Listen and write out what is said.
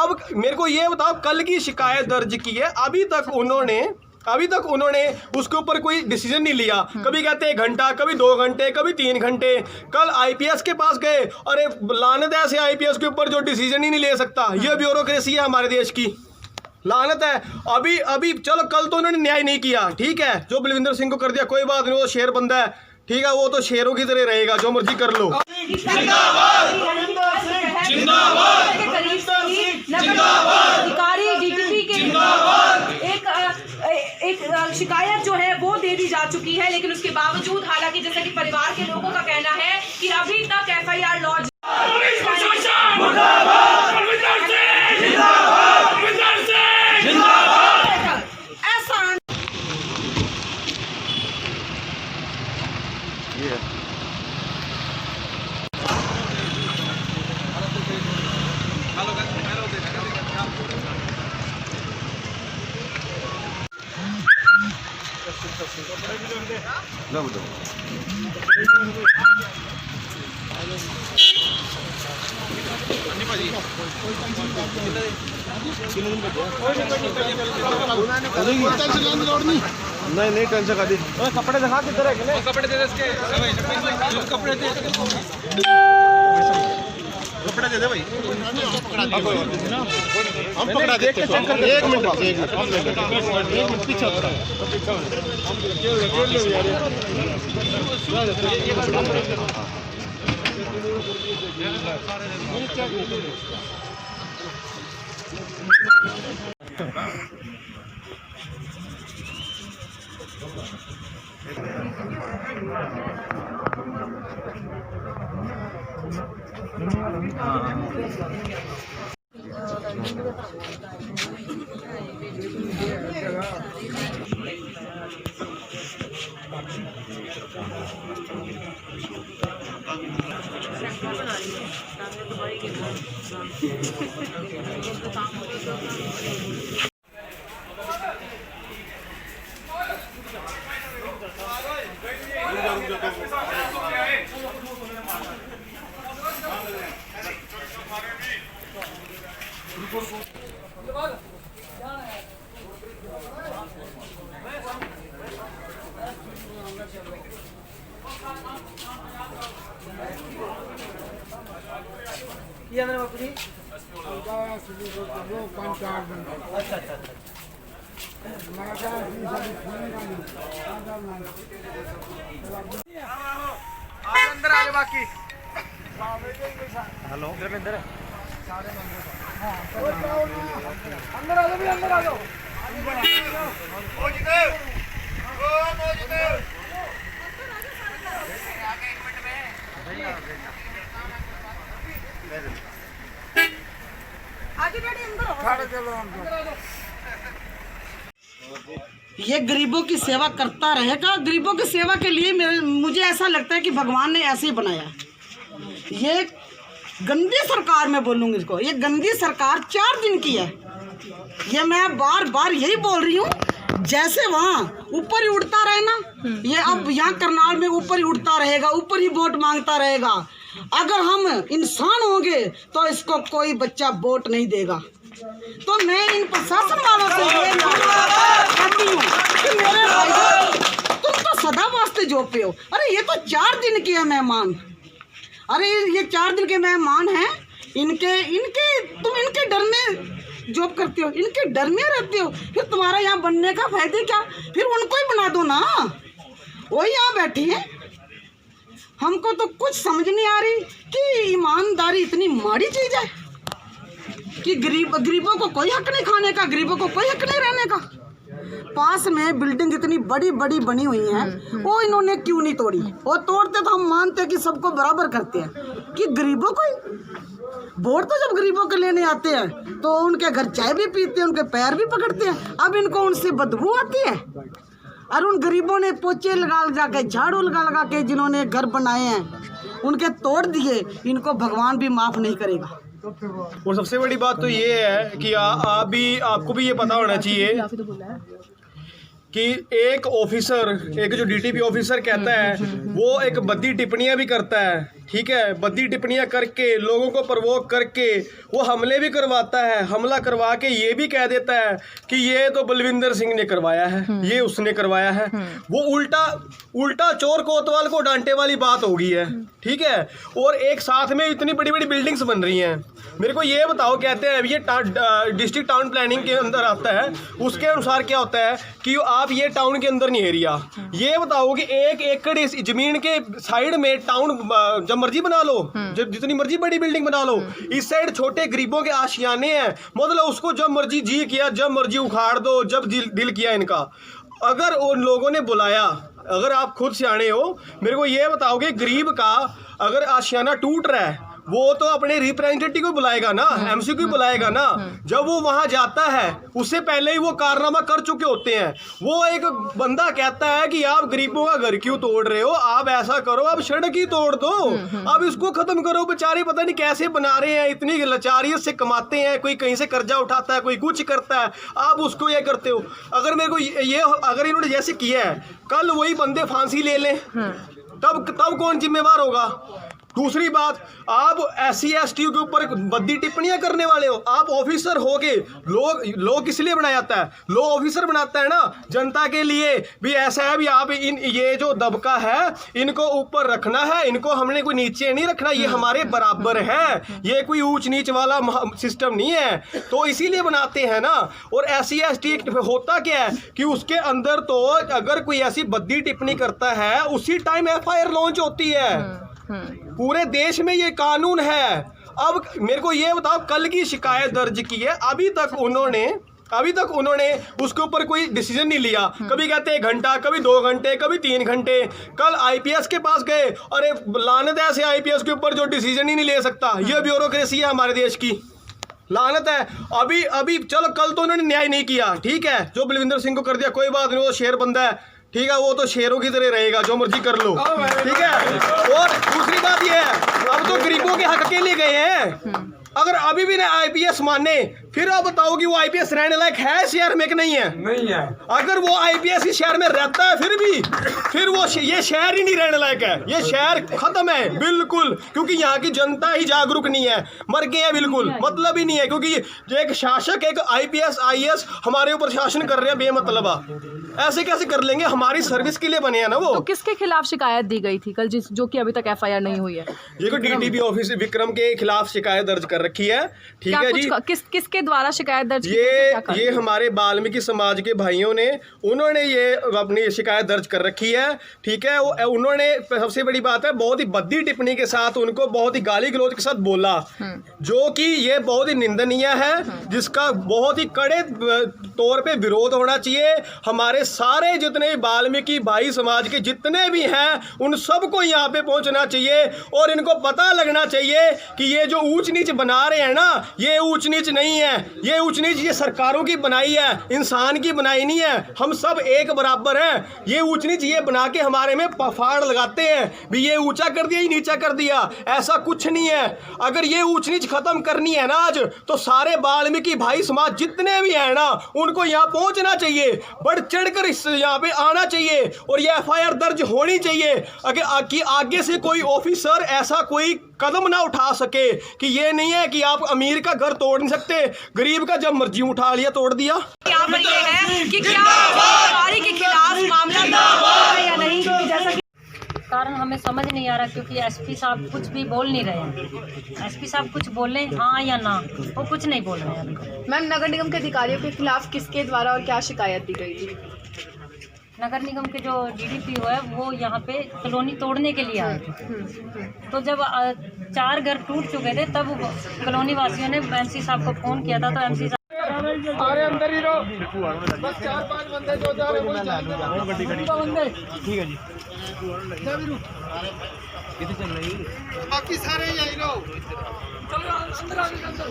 अब मेरे को ये बताओ, कल की शिकायत दर्ज की है, अभी तक उन्होंने उसके ऊपर कोई डिसीजन नहीं लिया। कभी कहते हैं 1 घंटा, कभी 2 घंटे, कभी 3 घंटे। कल आईपीएस के पास गए, अरे लानत है ऐसे आईपीएस के ऊपर जो डिसीजन ही नहीं ले सकता। ये ब्यूरोक्रेसी है हमारे देश की, लानत है। अभी चलो कल तो उन्होंने न्याय नहीं किया, ठीक है, जो बलविंदर सिंह को कर दिया कोई बात नहीं, वो शेर बंदा है, ठीक है, वो तो शेरों की तरह रहेगा, जो मर्जी कर लो। अधिकारी डीटीपी के एक शिकायत जो है वो दे दी जा चुकी है, लेकिन उसके बावजूद, हालांकि जैसा कि परिवार के लोगों का कहना है कि अभी तक एफआईआर लॉन्च नहीं टेंशन का दी कपड़े दिखा किधर है, कपड़े दे दे इसके कपड़े दे भाई, हम पकड़ा दे। 1 मिनट पीछे ये मेरे बापू जी। अंदर आ बाकी। हेलो अंदर आ जाओ, अंदर आ जाओ। ये गरीबों की सेवा करता रहेगा। गरीबों की सेवा के लिए मुझे ऐसा लगता है कि भगवान ने ऐसे ही बनाया। ये गंदी सरकार, मैं बोलूँगी इसको, ये गंदी सरकार 4 दिन की है। ये मैं बार बार यही बोल रही हूँ, जैसे वहाँ ऊपर ही उड़ता रहे ना, ये अब यहाँ करनाल में ऊपर ही उड़ता रहेगा, ऊपर ही वोट मांगता रहेगा। अगर हम इंसान होंगे तो इसको कोई बच्चा वोट नहीं देगा। तो मैं इन प्रशासन वालों से ये कहती हूँ कि मेरे भाई तुम तो सदा वास्ते जॉब पे हो। अरे ये तो 4 दिन के मेहमान, अरे ये 4 दिन के मेहमान हैं, तुम इनके डर में जॉब करते हो, इनके डर में रहते हो। फिर तुम्हारा यहाँ बनने का फायदे क्या? फिर उनको ही बना दो ना, वही यहाँ बैठी है। हमको तो कुछ समझ नहीं आ रही कि ईमानदारी इतनी माड़ी चीज है कि गरीबों को कोई हक नहीं खाने का, गरीबों को कोई हक नहीं रहने का। पास में बिल्डिंग इतनी बड़ी बड़ी बनी हुई है, वो इन्होंने क्यों नहीं तोड़ी? वो तोड़ते तो हम मानते कि सबको बराबर करते हैं, कि गरीबों को वोट तो जब गरीबों के लेने आते हैं तो उनके घर चाय भी पीते हैं, उनके पैर भी पकड़ते हैं। अब इनको उनसे बदबू आती है। और उन गरीबों ने पोचे लगा के, झाड़ू लगा के जिन्होंने घर बनाए हैं, उनके तोड़ दिए, इनको भगवान भी माफ़ नहीं करेगा। और सबसे बड़ी बात तो ये है कि आपको भी ये पता होना चाहिए कि एक ऑफिसर, एक जो डीटीपी ऑफिसर कहता है, वो एक बद्दी टिप्पणियां भी करता है ठीक है, बद्दी टिप्पणियां करके लोगों को प्रवोक करके वो हमले भी करवाता है। हमला करवा के ये भी कह देता है कि ये तो बलविंदर सिंह ने करवाया है, ये उसने करवाया है। वो उल्टा चोर कोतवाल को डांटे वाली बात हो गई है, ठीक है। और एक साथ में इतनी बड़ी बड़ी बिल्डिंग्स बन रही हैं। मेरे को ये बताओ, कहते हैं ये डिस्ट्रिक्ट टाउन प्लानिंग के अंदर आता है, उसके अनुसार क्या होता है कि आप ये टाउन के अंदर नहीं एरिया, ये बताओ कि 1 एकड़ इस जमीन के साइड में टाउन जब मर्जी बना लो, जब जितनी मर्जी बड़ी बिल्डिंग बना लो, इस साइड छोटे गरीबों के आशियाने हैं, मतलब उसको जब मर्जी जी किया, जब मर्जी उखाड़ दो, जब दिल किया इनका। अगर उन लोगों ने बुलाया, अगर आप खुद सियाने हो, मेरे को ये बताओगे गरीब का अगर आशियाना टूट रहा है, वो तो अपने रिप्रेजेंटेटिव को बुलाएगा ना, एमसी को बुलाएगा ना। जब वो वहां जाता है उससे पहले ही वो कारनामा कर चुके होते हैं। वो एक बंदा कहता है कि आप गरीबों का घर क्यों तोड़ रहे हो, आप ऐसा करो, आप सड़क ही तोड़ दो, आप इसको खत्म करो। बेचारे पता नहीं कैसे बना रहे हैं, इतनी लाचारियत से कमाते हैं, कोई कहीं से कर्जा उठाता है, कोई कुछ करता है, आप उसको ये करते हो। अगर मेरे को ये अगर इन्होंने जैसे किया है, कल वही बंदे फांसी ले लें, तब कौन जिम्मेवार होगा? दूसरी बात, आप SC/ST के ऊपर बद्दी टिप्पणियां करने वाले हो। आप ऑफिसर होगे, लोग किस लिए बनाया जाता है? लोग ऑफिसर बनाता है ना जनता के लिए भी। ऐसा है भी आप ये जो दबका है इनको ऊपर रखना है, इनको हमने कोई नीचे नहीं रखना, ये हमारे बराबर है, ये कोई ऊंच नीच वाला सिस्टम नहीं है, तो इसीलिए बनाते हैं ना। और SC/ST होता क्या है कि उसके अंदर तो अगर कोई ऐसी बद्दी टिप्पणी करता है उसी टाइम FIR लॉन्च होती है। पूरे देश में ये कानून है। अब मेरे को ये बताओ, कल की शिकायत दर्ज की है, अभी तक उन्होंने उसके ऊपर कोई डिसीजन नहीं लिया। कभी कहते 1 घंटा, कभी 2 घंटे, कभी 3 घंटे। कल IPS के पास गए, अरे लानत है ऐसे IPS के ऊपर जो डिसीजन ही नहीं ले सकता। ये ब्यूरोक्रेसी है हमारे देश की, लानत है। अभी चलो, कल तो उन्होंने न्याय नहीं किया, ठीक है, जो बलविंदर सिंह को कर दिया कोई बात नहीं, वो शेर बंदा है, ठीक है, वो तो शेरों की तरह रहेगा, जो मर्जी कर लो, ठीक है। और दूसरी बात ये है, अब तो गरीबों के हक के लिए गए हैं। अगर अभी भी ना IPS माने, फिर आप बताओ कि वो IPS रहने लायक है शहर में कि नहीं है? नहीं है। अगर वो IPS इस शहर में रहता है फिर वो ये शहर ही नहीं रहने लायक है, ये शहर खत्म है बिल्कुल, क्योंकि यहाँ की जनता ही जागरूक नहीं है, मर गए हैं बिल्कुल, मतलब ही नहीं है। क्योंकि एक शासक, एक IPS IAS हमारे ऊपर शासन कर रहे हैं बेमतलब, ऐसे कैसे कर लेंगे? हमारी सर्विस के लिए बने हैं ना वो। तो किसके खिलाफ शिकायत दी गई थी कल, जो कि अभी तक FIR नहीं हुई है? ये को DTP ऑफिस विक्रम के खिलाफ शिकायत दर्ज कर रखी है, ठीक है जी। किसके द्वारा शिकायत दर्ज? ये हमारे वाल्मीकि समाज के भाइयों ने, उन्होंने ये अपनी शिकायत दर्ज कर रखी है, ठीक है। उन्होंने, सबसे बड़ी बात है, बहुत ही बद्दी टिप्पणी के साथ उनको बहुत ही गाली गलौज के साथ बोला, जो कि ये बहुत ही निंदनीय है, जिसका बहुत ही कड़े तौर पे विरोध होना चाहिए। हमारे सारे जितने वाल्मीकि भाई समाज के जितने भी हैं, उन सबको यहाँ पे पहुँचना चाहिए और इनको पता लगना चाहिए कि ये जो ऊंच नीच बना रहे हैं ना, ये ऊंच नीच नहीं है, ये ऊंच नीच ये सरकारों की बनाई है, इंसान की बनाई नहीं है। हम सब एक बराबर हैं। ये ऊंच नीच ये बना के हमारे में पफाड़ लगाते हैं भी, ये ऊंचा कर दिया, ये नीचा कर दिया, ऐसा कुछ नहीं है। अगर ये ऊंच नीच खत्म करनी है ना आज, तो सारे वाल्मीकि भाई समाज जितने भी हैं ना, उनको यहाँ पहुंचना चाहिए, बढ़ चढ़कर यहाँ पे आना चाहिए और ये FIR दर्ज होनी चाहिए। अगर आगे से कोई ऑफिसर ऐसा कोई कदम ना उठा सके कि ये नहीं है कि आप अमीर का घर तोड़ नहीं सकते, गरीब का जब मर्जी उठा लिया तोड़ दिया। क्या ये है कि क्या सरकारी के खिलाफ मामला दर्ज है या नहीं, जैसा कि कारण हमें समझ नहीं आ रहा, क्योंकि SP साहब कुछ भी बोल नहीं रहे हैं। SP साहब कुछ बोले हाँ या ना, वो कुछ नहीं बोल रहे हैं। मैम, नगर निगम के अधिकारियों के खिलाफ किसके द्वारा और क्या शिकायत दी गई थी? नगर निगम के जो DDP है वो यहाँ पे कॉलोनी तोड़ने के लिए आए थे। तो जब 4 घर टूट चुके थे, तब कॉलोनी वासियों ने MC साहब को फ़ोन किया था, तो MC साहब अंदर ही रहो, बस 4-5 बंदे जो जा रहे हैं, ठीक है जी, बाकी सारे यही रहो, चलो अंदर।